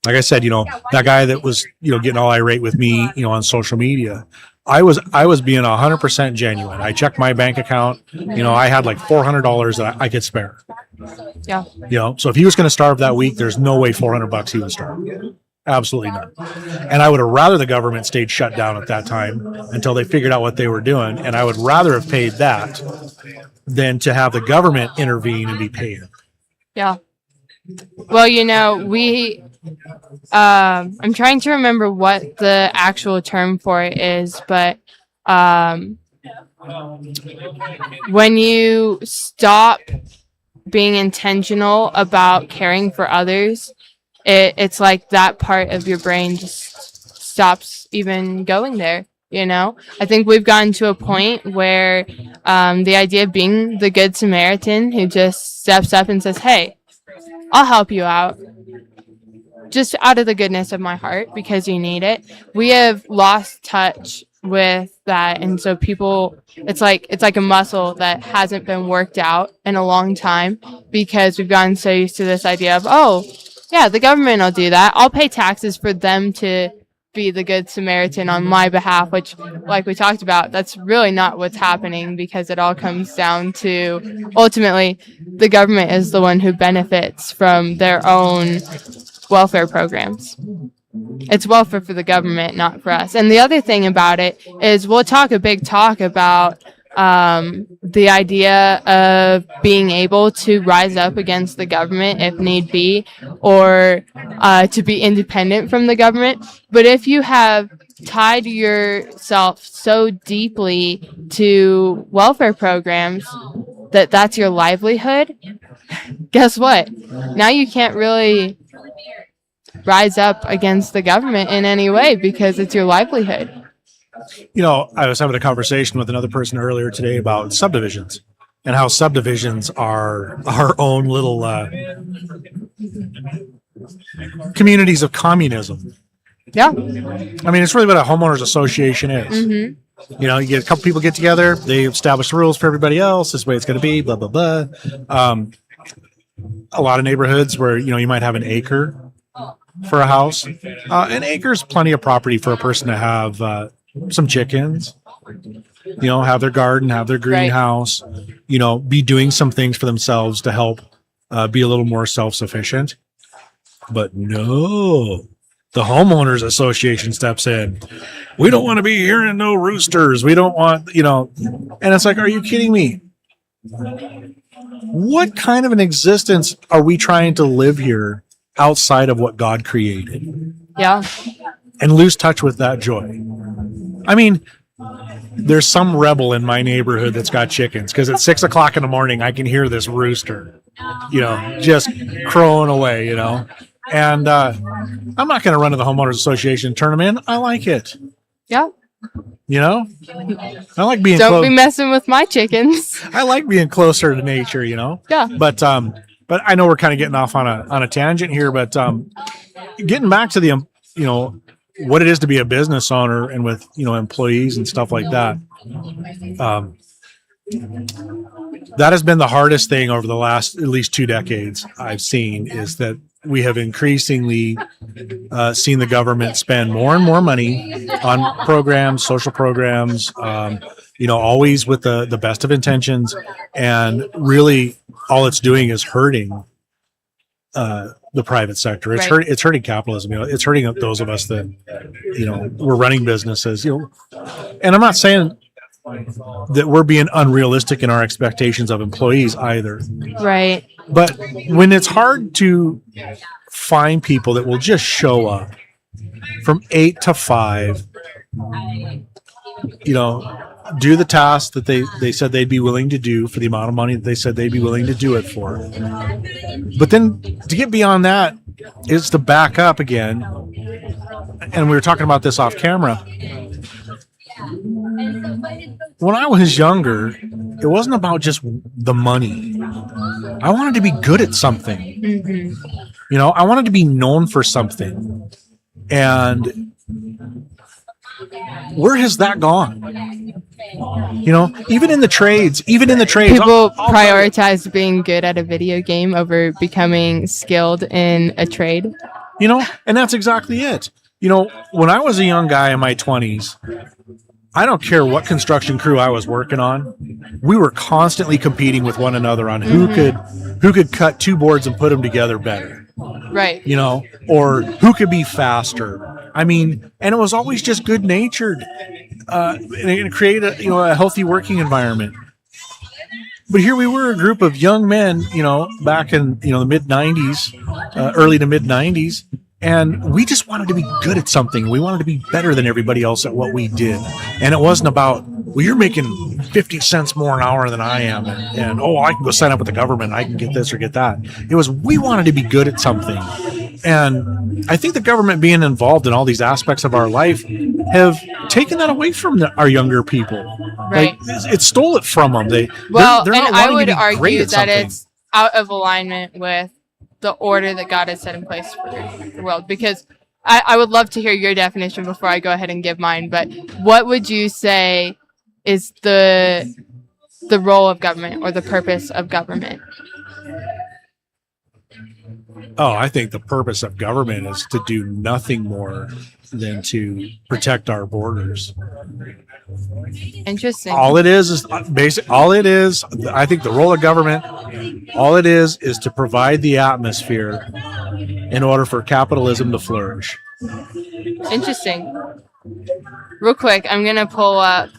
Like I said, that guy that was, getting all irate with me, on social media, I was being 100% genuine. I checked my bank account. I had like $400 that I could spare. Yeah. So if he was going to starve that week, there's no way $400 he would starve. Absolutely not. And I would have rather the government stayed shut down at that time until they figured out what they were doing. And I would rather have paid that than to have the government intervene and be paid. Yeah. Well, I'm trying to remember what the actual term for it is, but when you stop being intentional about caring for others, it's like that part of your brain just stops even going there. I think we've gotten to a point where the idea of being the Good Samaritan who just steps up and says, hey, I'll help you out, just out of the goodness of my heart because you need it. We have lost touch with that. And so it's like a muscle that hasn't been worked out in a long time because we've gotten so used to this idea of, oh, yeah, the government will do that. I'll pay taxes for them to be the Good Samaritan on my behalf, which, like we talked about, that's really not what's happening because it all comes down to ultimately the government is the one who benefits from their own welfare programs. It's welfare for the government, not for us. And the other thing about it is we'll talk a big talk about the idea of being able to rise up against the government if need be, or to be independent from the government. But if you have tied yourself so deeply to welfare programs that that's your livelihood, guess what? Now you can't really rise up against the government in any way because it's your livelihood. I was having a conversation with another person earlier today about subdivisions and how subdivisions are our own little communities of communism. Yeah. I mean, it's really what a homeowners association is. Mm-hmm. You get a couple people get together, they establish the rules for everybody else. This is the way it's going to be, blah, blah, blah. A lot of neighborhoods where, you might have an acre for a house. An acre's plenty of property for a person to have some chickens, have their garden, have their greenhouse, be doing some things for themselves to help be a little more self-sufficient. But no, the homeowners association steps in. We don't want to be hearing no roosters. We don't want, and it's like, are you kidding me? What kind of an existence are we trying to live here outside of what God created? Yeah. And lose touch with that joy. I mean, there's some rebel in my neighborhood that's got chickens because at 6 o'clock in the morning, I can hear this rooster, just crowing away, and I'm not going to run to the homeowners association and turn them in. I like it. Yeah. I like being Don't be messing with my chickens. I like being closer to nature, Yeah. But I know we're kind of getting off on a tangent here, but getting back to the, what it is to be a business owner and with, employees and stuff like that. That has been the hardest thing over the last at least 2 decades I've seen, is that we have increasingly seen the government spend more and more money on programs, social programs, always with the best of intentions. And really all it's doing is hurting the private sector. It's right. It's hurting capitalism. It's hurting those of us that, we're running businesses, and I'm not saying that we're being unrealistic in our expectations of employees either. Right. But when it's hard to find people that will just show up from 8 to 5, do the task that they said they'd be willing to do for the amount of money that they said they'd be willing to do it for. But then to get beyond that is to back up again. And we were talking about this off camera. When I was younger, it wasn't about just the money. I wanted to be good at something. Mm-hmm. I wanted to be known for something. And where has that gone? Even in the trades, people prioritize being good at a video game over becoming skilled in a trade. And that's exactly it. When I was a young guy in my 20s, I don't care what construction crew I was working on. We were constantly competing with one another on who could cut two boards and put them together better. Right. Or who could be faster. I mean, and it was always just good natured, and create a healthy working environment. But here we were, a group of young men, back in the mid 90s, early to mid 90s. And we just wanted to be good at something. We wanted to be better than everybody else at what we did. And it wasn't about, well, you're making 50 cents more an hour than I am. And I can go sign up with the government. I can get this or get that. It was, we wanted to be good at something. And I think the government being involved in all these aspects of our life have taken that away from our younger people. Right. It stole it from them. They're and not I would to be argue great at that something. it's out of alignment with the order that God has set in place for the world. Because I would love to hear your definition before I go ahead and give mine. But what would you say is the role of government or the purpose of government? I think the purpose of government is to do nothing more than to protect our borders. Interesting. All it is basic. All it is, I think, the role of government. All it is to provide the atmosphere in order for capitalism to flourish. Interesting. Real quick, I'm gonna pull up.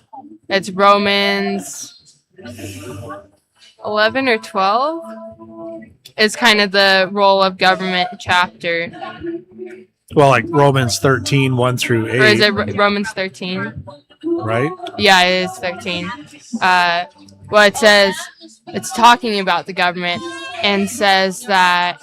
It's Romans 11 or 12. Is kind of the role of government chapter. Well, like Romans 13, 1 through 8. Or is it Romans 13? Right? Yeah, it is 13. Well, it says, it's talking about the government and says that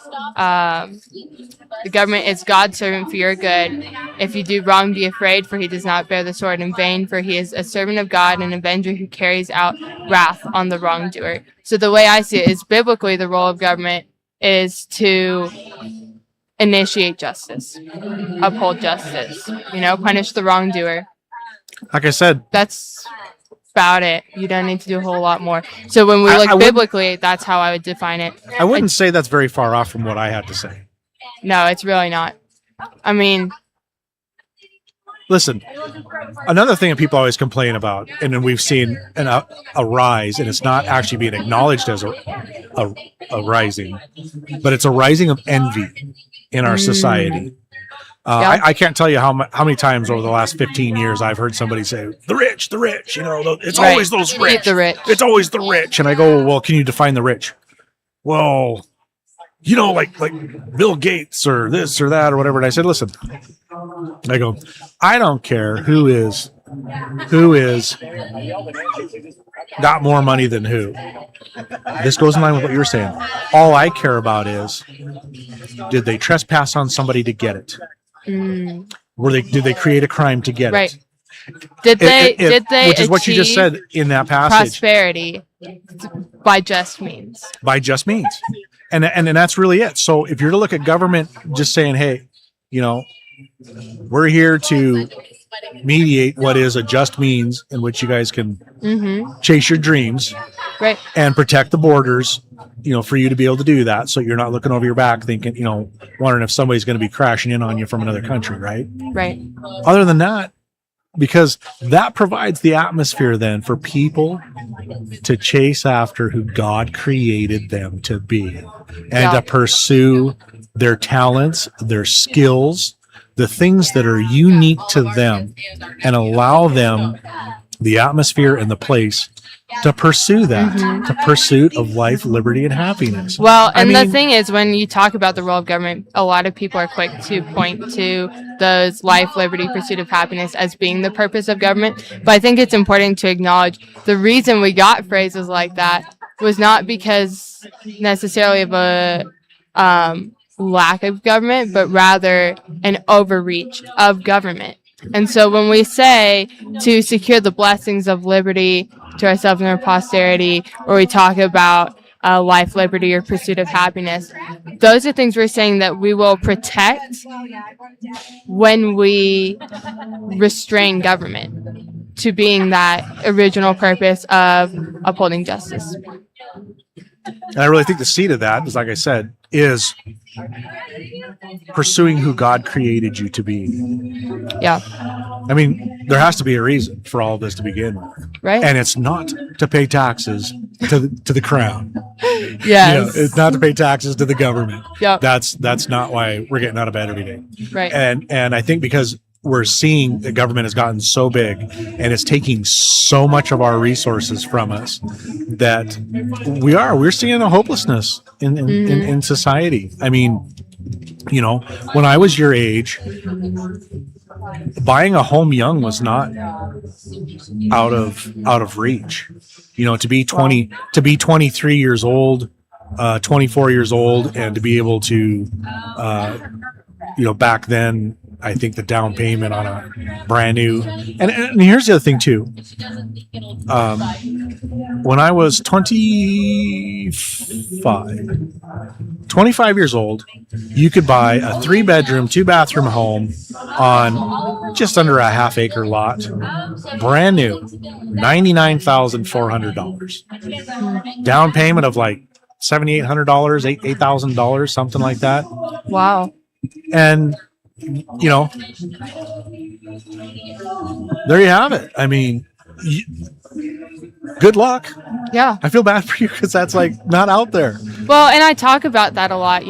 the government is God's servant for your good. If you do wrong, be afraid, for he does not bear the sword in vain, for he is a servant of God, an avenger who carries out wrath on the wrongdoer. So the way I see it is, biblically, the role of government is to initiate justice, uphold justice, punish the wrongdoer. Like I said, that's about it. You don't need to do a whole lot more. So when we look biblically, that's how I would define it. I wouldn't say that's very far off from what I had to say. No, it's really not. I mean, listen, another thing that people always complain about, and then we've seen a rise, and it's not actually being acknowledged as a rising, but it's a rising of envy in our society. I can't tell you how many times over the last 15 years I've heard somebody say, the rich, it's always those rich. The rich. It's always the rich. And I go, well, can you define the rich? Well, like Bill Gates or this or that or whatever. And I said, listen, I go, I don't care who is got more money than who. This goes in line with what you were saying. All I care about is, did they trespass on somebody to get it? Did they create a crime to get it? Did they which is what you just said in that passage. Prosperity by just means. By just means. And that's really it. So if you're to look at government just saying, hey, we're here to mediate what is a just means in which you guys can chase your dreams, right, and protect the borders, for you to be able to do that, so you're not looking over your back thinking, wondering if somebody's going to be crashing in on you from another country, right? Right. Other than that, because that provides the atmosphere then for people to chase after who God created them to be, and to pursue their talents, their skills, the things that are unique to them, and allow them the atmosphere and the place to pursue that, the pursuit of life, liberty, and happiness. Well, the thing is, when you talk about the role of government, a lot of people are quick to point to those life, liberty, pursuit of happiness as being the purpose of government. But I think it's important to acknowledge the reason we got phrases like that was not because necessarily of a lack of government, but rather an overreach of government. And so when we say to secure the blessings of liberty to ourselves and our posterity, or we talk about life, liberty, or pursuit of happiness, those are things we're saying that we will protect when we restrain government to being that original purpose of upholding justice. And I really think the seed of that is, like I said, is pursuing who God created you to be. Yeah. I mean, there has to be a reason for all of this to begin with. Right. And it's not to pay taxes to the crown. Yes. It's not to pay taxes to the government. Yep. That's not why we're getting out of bed every day. Right. And I think because we're seeing the government has gotten so big and it's taking so much of our resources from us that we're seeing a hopelessness in society. I mean, when I was your age, buying a home young was not out of reach. To be 23 years old, 24 years old, and to be able to, back then, I think the down payment on a brand new, and here's the other thing too. When I was 25 years old, you could buy a 3-bedroom, 2-bathroom home on just under a half-acre lot, brand new, $99,400. Down payment of like $7,800, $8,000, something like that. Wow. And there you have it. I mean, good luck. Yeah. I feel bad for you because that's like not out there. Well, and I talk about that a lot.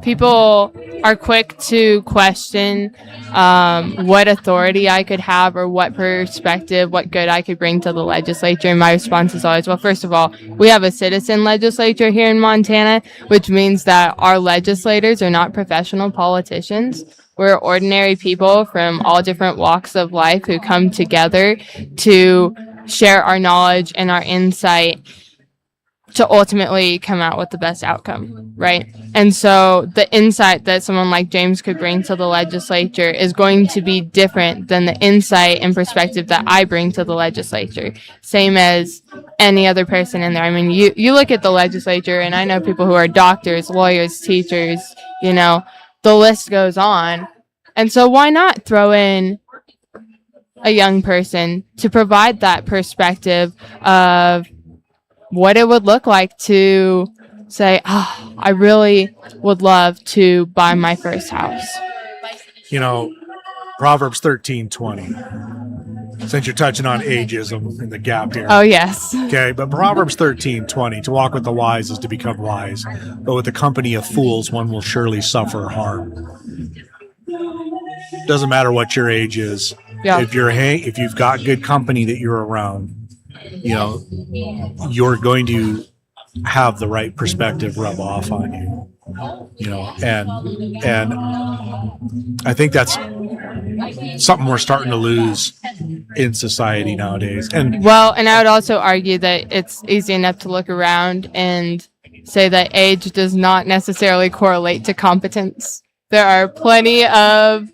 People are quick to question what authority I could have or what perspective, what good I could bring to the legislature. And my response is always, well, first of all, we have a citizen legislature here in Montana, which means that our legislators are not professional politicians. We're ordinary people from all different walks of life who come together to share our knowledge and our insight to ultimately come out with the best outcome, right? And so the insight that someone like James could bring to the legislature is going to be different than the insight and perspective that I bring to the legislature. Same as any other person in there. I mean, you look at the legislature, and I know people who are doctors, lawyers, teachers, the list goes on. And so why not throw in a young person to provide that perspective of what it would look like to say, I really would love to buy my first house. Proverbs 13:20. Since you're touching on ageism and the gap here. Oh, yes. Okay, but Proverbs 13:20, to walk with the wise is to become wise, but with the company of fools, one will surely suffer harm. Doesn't matter what your age is. Yeah. If you've got good company that you're around, you're going to have the right perspective rub off on you. And I think that's something we're starting to lose in society nowadays. And I would also argue that it's easy enough to look around and say that age does not necessarily correlate to competence. There are plenty of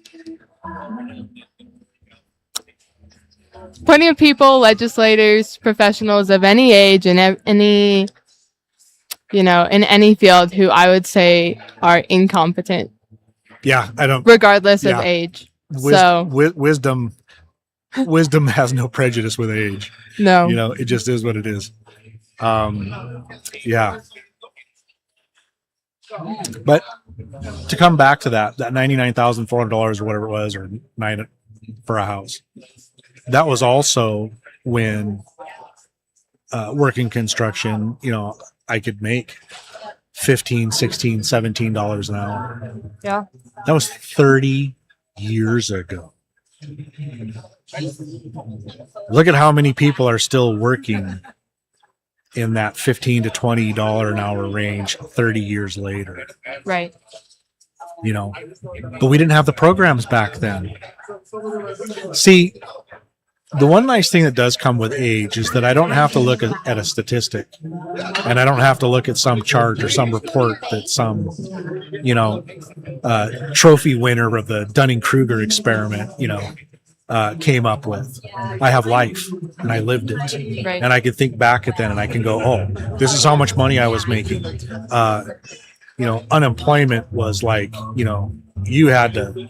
people, legislators, professionals of any age and any, in any field who I would say are incompetent. Yeah, regardless of age. Wisdom has no prejudice with age. No. It just is what it is. Yeah. But to come back to that $99,400 or whatever it was, or $9 for a house, that was also when working construction, I could make $15, $16, $17 an hour. Yeah. That was 30 years ago. Look at how many people are still working in that $15 to $20 an hour range 30 years later. Right. But we didn't have the programs back then. See, the one nice thing that does come with age is that I don't have to look at a statistic, and I don't have to look at some chart or some report that some, trophy winner of the Dunning-Kruger experiment, came up with. I have life, and I lived it. Right. And I can think back at that, and I can go, oh, this is how much money I was making. Unemployment was like, you had to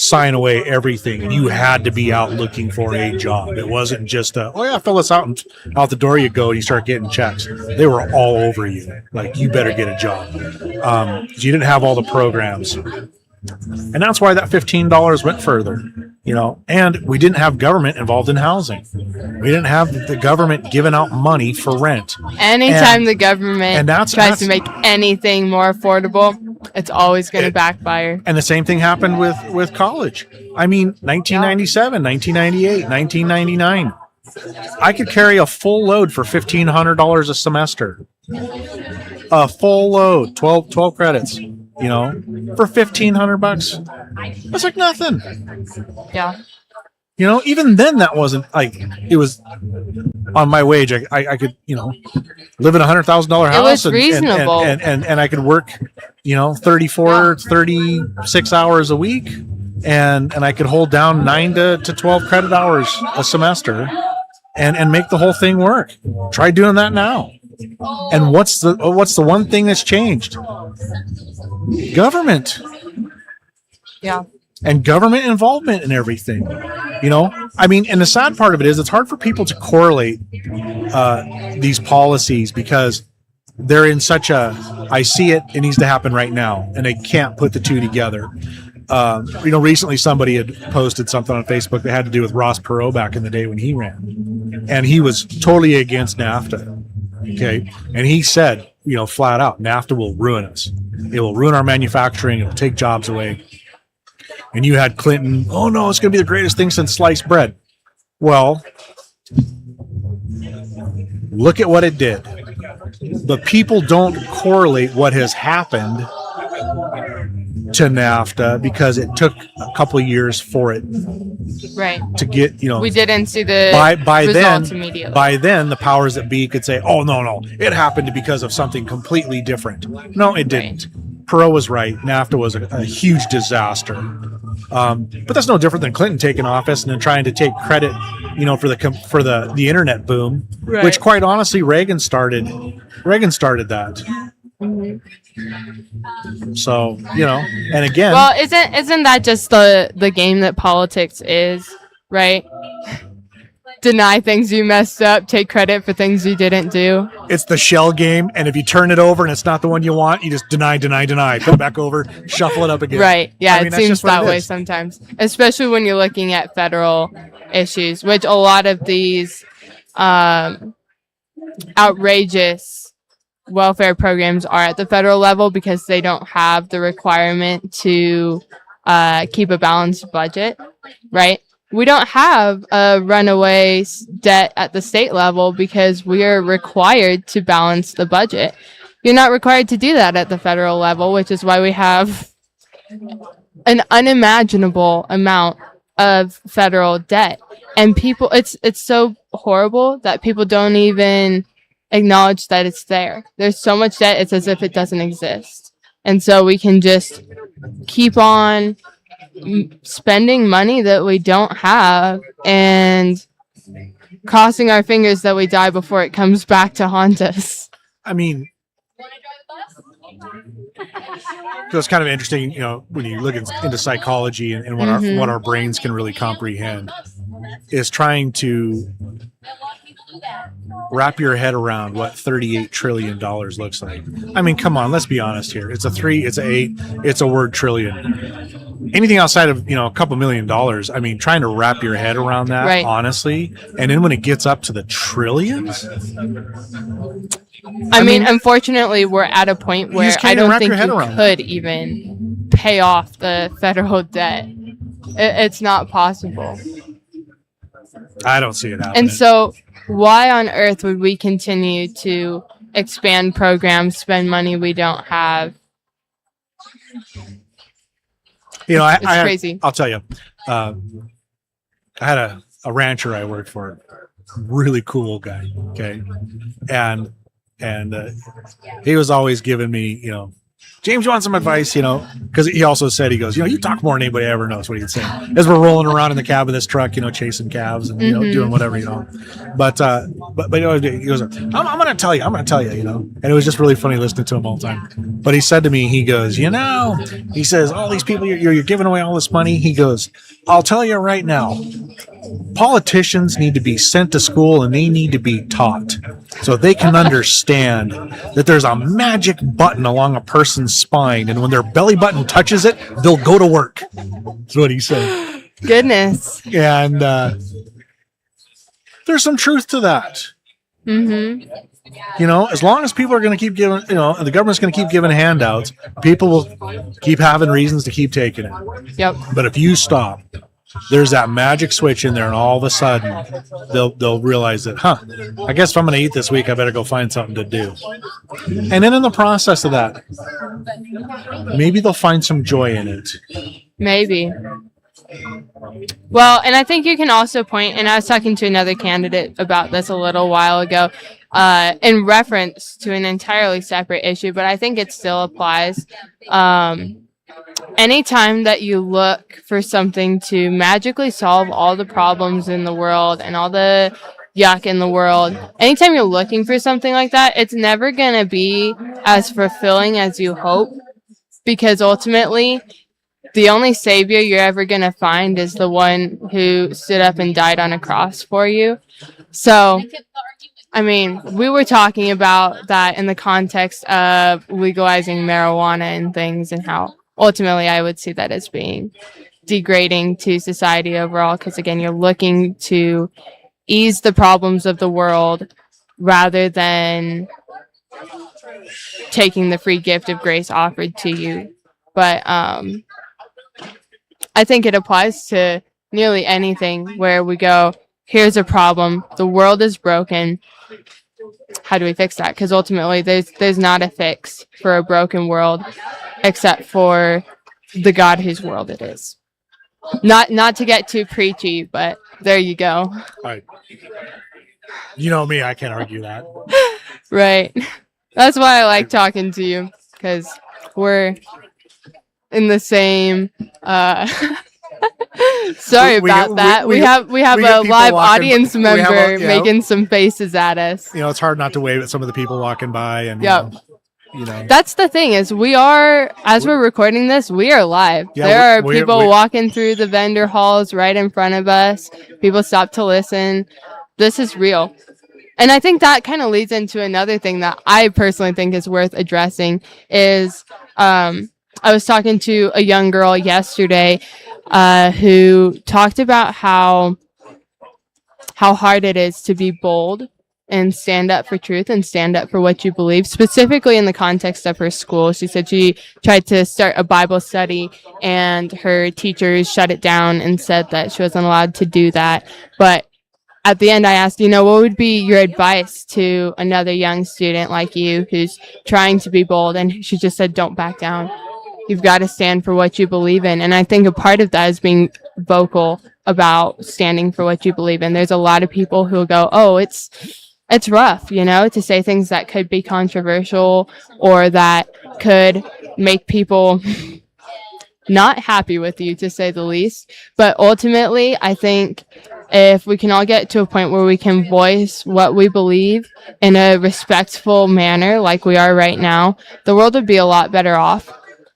sign away everything, and you had to be out looking for a job. It wasn't just fill this out, and out the door you go and you start getting checks. They were all over you, like, you better get a job. You didn't have all the programs, and that's why that $15 went further, and we didn't have government involved in housing. We didn't have the government giving out money for rent. Anytime the government tries to make anything more affordable, it's always going to backfire. And the same thing happened with college. I mean, 1997, 1998, 1999. I could carry a full load for $1,500 a semester. A full load, 12 credits, for $1,500. That's like nothing. Yeah. Even then that wasn't like, it was on my wage. I could, live in $100,000 house. It was reasonable. And I could work, 34, 36 hours a week. And I could hold down 9 to 12 credit hours a semester and make the whole thing work. Try doing that now. And what's the one thing that's changed? Government. Yeah. And government involvement in everything. And the sad part of it is it's hard for people to correlate these policies because they're in such I see it needs to happen right now, and they can't put the two together. Recently somebody had posted something on Facebook that had to do with Ross Perot back in the day when he ran, and he was totally against NAFTA. Okay. And he said, flat out, NAFTA will ruin us. It will ruin our manufacturing. It will take jobs away. And you had Clinton, oh no, it's going to be the greatest thing since sliced bread. Well, look at what it did. But people don't correlate what has happened to NAFTA because it took a couple of years for it to get, we didn't see the by results then, immediately. By then, the powers that be could say, oh, no, it happened because of something completely different. No, it didn't. Perot was right. NAFTA was a huge disaster. But that's no different than Clinton taking office and then trying to take credit, for the internet boom, which quite honestly, Reagan started that. Mm-hmm. So, and again, well, isn't that just the game that politics is, right? Deny things you messed up, take credit for things you didn't do. It's the shell game, and if you turn it over and it's not the one you want, you just deny, put it back over, shuffle it up again. Right. Yeah, it seems that way is. sometimes, especially when you're looking at federal issues, which a lot of these outrageous welfare programs are at the federal level because they don't have the requirement to keep a balanced budget, right? We don't have a runaway debt at the state level because we are required to balance the budget. You're not required to do that at the federal level, which is why we have an unimaginable amount of federal debt. And people, it's so horrible that people don't even acknowledge that it's there. There's so much debt, it's as if it doesn't exist. And so we can just keep on spending money that we don't have and crossing our fingers that we die before it comes back to haunt us. I mean, so it's kind of interesting, when you look into psychology and what our brains can really comprehend, is trying to wrap your head around what $38 trillion looks like. I mean, come on, let's be honest here. It's a 3, it's a 8, it's a word trillion. Anything outside of, a couple $1 million, I mean, trying to wrap your head around that, honestly. And then when it gets up to the trillions. I mean, unfortunately, we're at a point where I don't think you could even pay off the federal debt. It's not possible. I don't see it happening. And so why on earth would we continue to expand programs, spend money we don't have? It's crazy. I'll tell you, I had a rancher I worked for, really cool guy. Okay. And he was always giving me, James, you want some advice? Because he also said, he goes, you talk more than anybody ever knows. What he'd say as we're rolling around in the cab of this truck, chasing calves and doing whatever, But he goes, I'm going to tell you, and it was just really funny listening to him all the time. But he said to me, he goes, he says, all these people, you're giving away all this money. He goes, I'll tell you right now, politicians need to be sent to school and they need to be taught so they can understand that there's a magic button along a person's spine, and when their belly button touches it, they'll go to work. That's what he said. Goodness. And there's some truth to that. As long as people are going to keep giving, and the government's going to keep giving handouts, people will keep having reasons to keep taking it. Yep. But if you stop, there's that magic switch in there, and all of a sudden they'll realize that, I guess if I'm going to eat this week, I better go find something to do. And then in the process of that, maybe they'll find some joy in it. Maybe. Well, and I think you can also point, and I was talking to another candidate about this a little while ago, in reference to an entirely separate issue, but I think it still applies. Anytime that you look for something to magically solve all the problems in the world and all the yuck in the world, anytime you're looking for something like that, it's never going to be as fulfilling as you hope, because ultimately the only savior you're ever going to find is the one who stood up and died on a cross for you. So, I mean, we were talking about that in the context of legalizing marijuana and things, and how ultimately I would see that as being degrading to society overall, because again, you're looking to ease the problems of the world rather than taking the free gift of grace offered to you. But I think it applies to nearly anything where we go, here's a problem, the world is broken, how do we fix that? Because ultimately there's not a fix for a broken world except for the God whose world it is. Not to get too preachy, but there you go. Right. You know me, I can't argue that. Right. That's why I like talking to you, because we're in the same sorry about that. We have a live audience member making some faces at us. It's hard not to wave at some of the people walking by, and that's the thing, is we are, as we're recording this, we are live. There are people walking through the vendor halls right in front of us. People stop to listen. This is real. And I think that kind of leads into another thing that I personally think is worth addressing is I was talking to a young girl yesterday who talked about how hard it is to be bold and stand up for truth and stand up for what you believe, specifically in the context of her school. She said she tried to start a Bible study and her teachers shut it down and said that she wasn't allowed to do that. But at the end, I asked, what would be your advice to another young student like you who's trying to be bold? And she just said, don't back down. You've got to stand for what you believe in. And I think a part of that is being vocal about standing for what you believe in. There's a lot of people who go, oh, it's rough, to say things that could be controversial or that could make people not happy with you, to say the least. But ultimately, I think if we can all get to a point where we can voice what we believe in a respectful manner, like we are right now, the world would be a lot better off.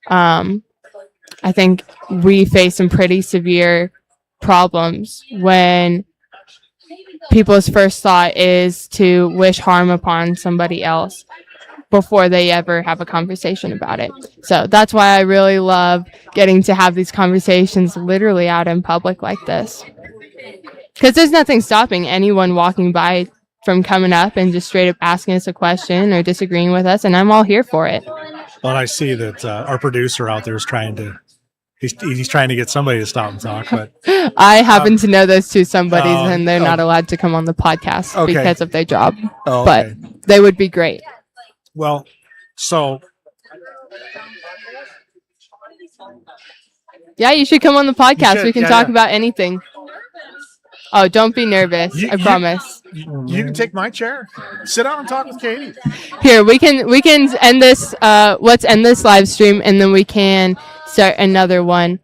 I think we face some pretty severe problems when people's first thought is to wish harm upon somebody else before they ever have a conversation about it. So that's why I really love getting to have these conversations literally out in public like this. Because there's nothing stopping anyone walking by from coming up and just straight up asking us a question or disagreeing with us, and I'm all here for it. Well, I see that our producer out there is trying to he's trying to get somebody to stop and talk, but I happen to know those two somebodies, and they're not allowed to come on the podcast because of their job. But they would be great. Well, so yeah, you should come on the podcast. We can talk about anything. Oh, don't be nervous. I promise. You can take my chair. Sit down and talk with Katie. Here, we can end this. Let's end this live stream, and then we can start another one.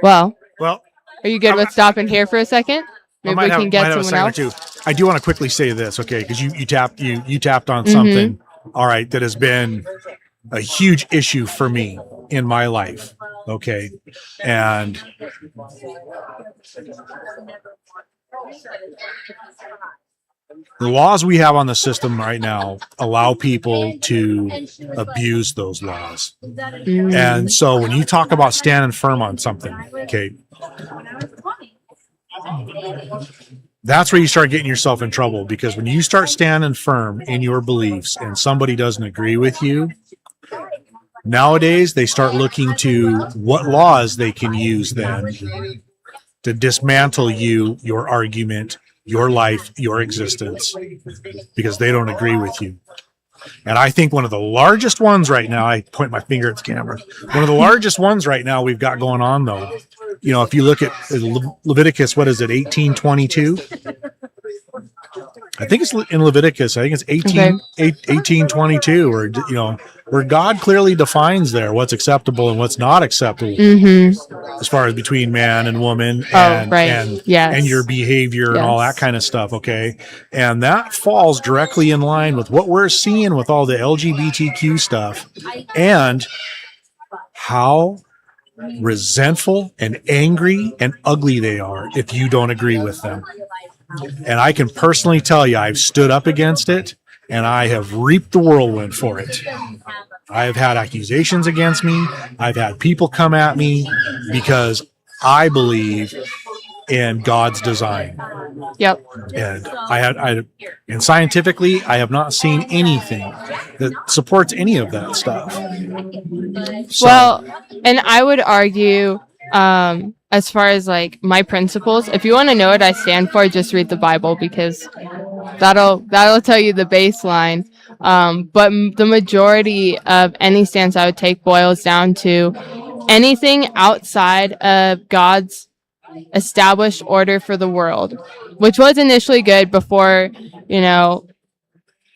Well, are you good with stopping here for a second? Maybe we can get someone else. I do want to quickly say this, okay? Because you tapped on something, all right, that has been a huge issue for me in my life, okay? And the laws we have on the system right now allow people to abuse those laws. And so when you talk about standing firm on something, okay, that's where you start getting yourself in trouble, because when you start standing firm in your beliefs and somebody doesn't agree with you, nowadays they start looking to what laws they can use then to dismantle you, your argument, your life, your existence, because they don't agree with you. And I think one of the largest ones right now, I point my finger at the camera, one of the largest ones right now we've got going on, though, you know, if you look at Leviticus, what is it, 18:22? I think it's in Leviticus. I think it's 18:22, or, you know, where God clearly defines there what's acceptable and what's not acceptable, as far as between man and woman, and your behavior and all that kind of stuff. Okay, and that falls directly in line with what we're seeing with all the LGBTQ stuff, and how resentful and angry and ugly they are if you don't agree with them. And I can personally tell you, I've stood up against it, and I have reaped the whirlwind for it. I have had accusations against me. I've had people come at me because I believe in God's design. Yep. And and scientifically, I have not seen anything that supports any of that stuff. So, well, and I would argue, as far as like my principles, if you want to know what I stand for, just read the Bible, because that'll tell you the baseline. But the majority of any stance I would take boils down to anything outside of God's established order for the world, which was initially good before, you know,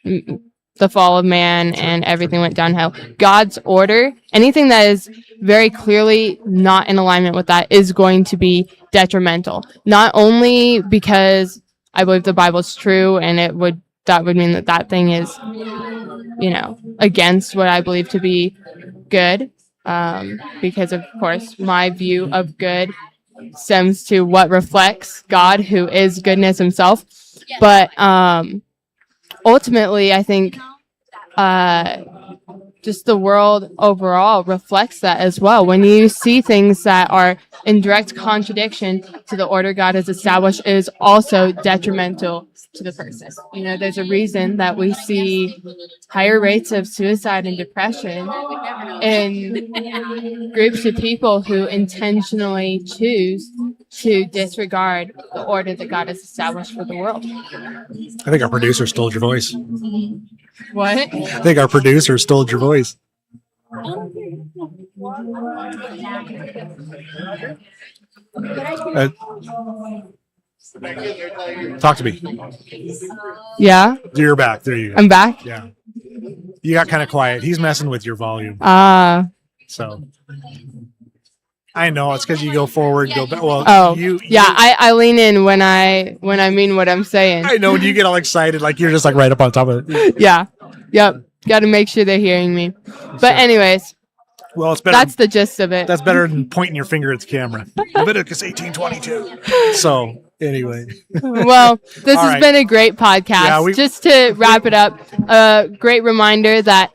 the fall of man and everything went downhill. God's order, anything that is very clearly not in alignment with that, is going to be detrimental. Not only because I believe the Bible's true, and that would mean that thing is, you know, against what I believe to be good, because of course my view of good stems to what reflects God, who is goodness himself. But ultimately, I think just the world overall reflects that as well. When you see things that are in direct contradiction to the order God has established, it is also detrimental to the person. You know, there's a reason that we see higher rates of suicide and depression in groups of people who intentionally choose to disregard the order that God has established for the world. I think our producer stole your voice. What? I think our producer stole your voice. Talk to me. Yeah? You're back. There you go. I'm back? Yeah. You got kind of quiet. He's messing with your volume. So I know it's because you go forward, go back. Well, I lean in when I mean what I'm saying. I know when you get all excited, like you're just like right up on top of it. Yeah. Yep. Got to make sure they're hearing me. But anyways, well, it's better. That's the gist of it. That's better than pointing your finger at the camera. Leviticus 18:22. So anyway. Well, this has been a great podcast. Yeah, just to wrap it up, a great reminder that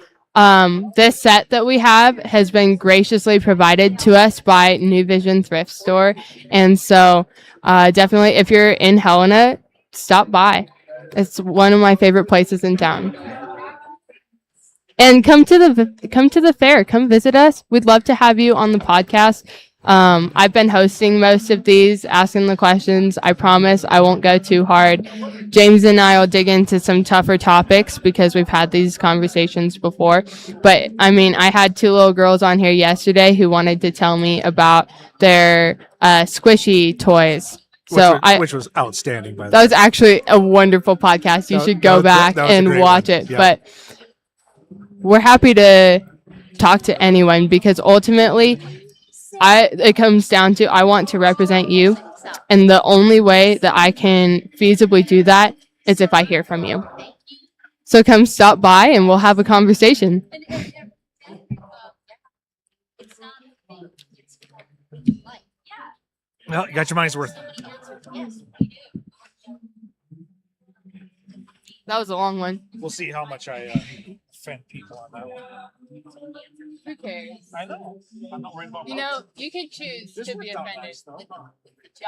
this set that we have has been graciously provided to us by New Vision Thrift Store. And so definitely, if you're in Helena, stop by. It's one of my favorite places in town. And come to the fair. Come visit us. We'd love to have you on the podcast. I've been hosting most of these, asking the questions. I promise I won't go too hard. James and I will dig into some tougher topics because we've had these conversations before. But I mean, I had two little girls on here yesterday who wanted to tell me about their squishy toys. Which was outstanding, by the way. That was actually a wonderful podcast. You should go back and watch it. Yeah. But we're happy to talk to anyone because ultimately it comes down to I want to represent you. And the only way that I can feasibly do that is if I hear from you. So come stop by and we'll have a conversation. Well, you got your money's worth. That was a long one. We'll see how much I offend people on that one. Who cares? I know. I'm not worried about you can choose to be offended. Yeah.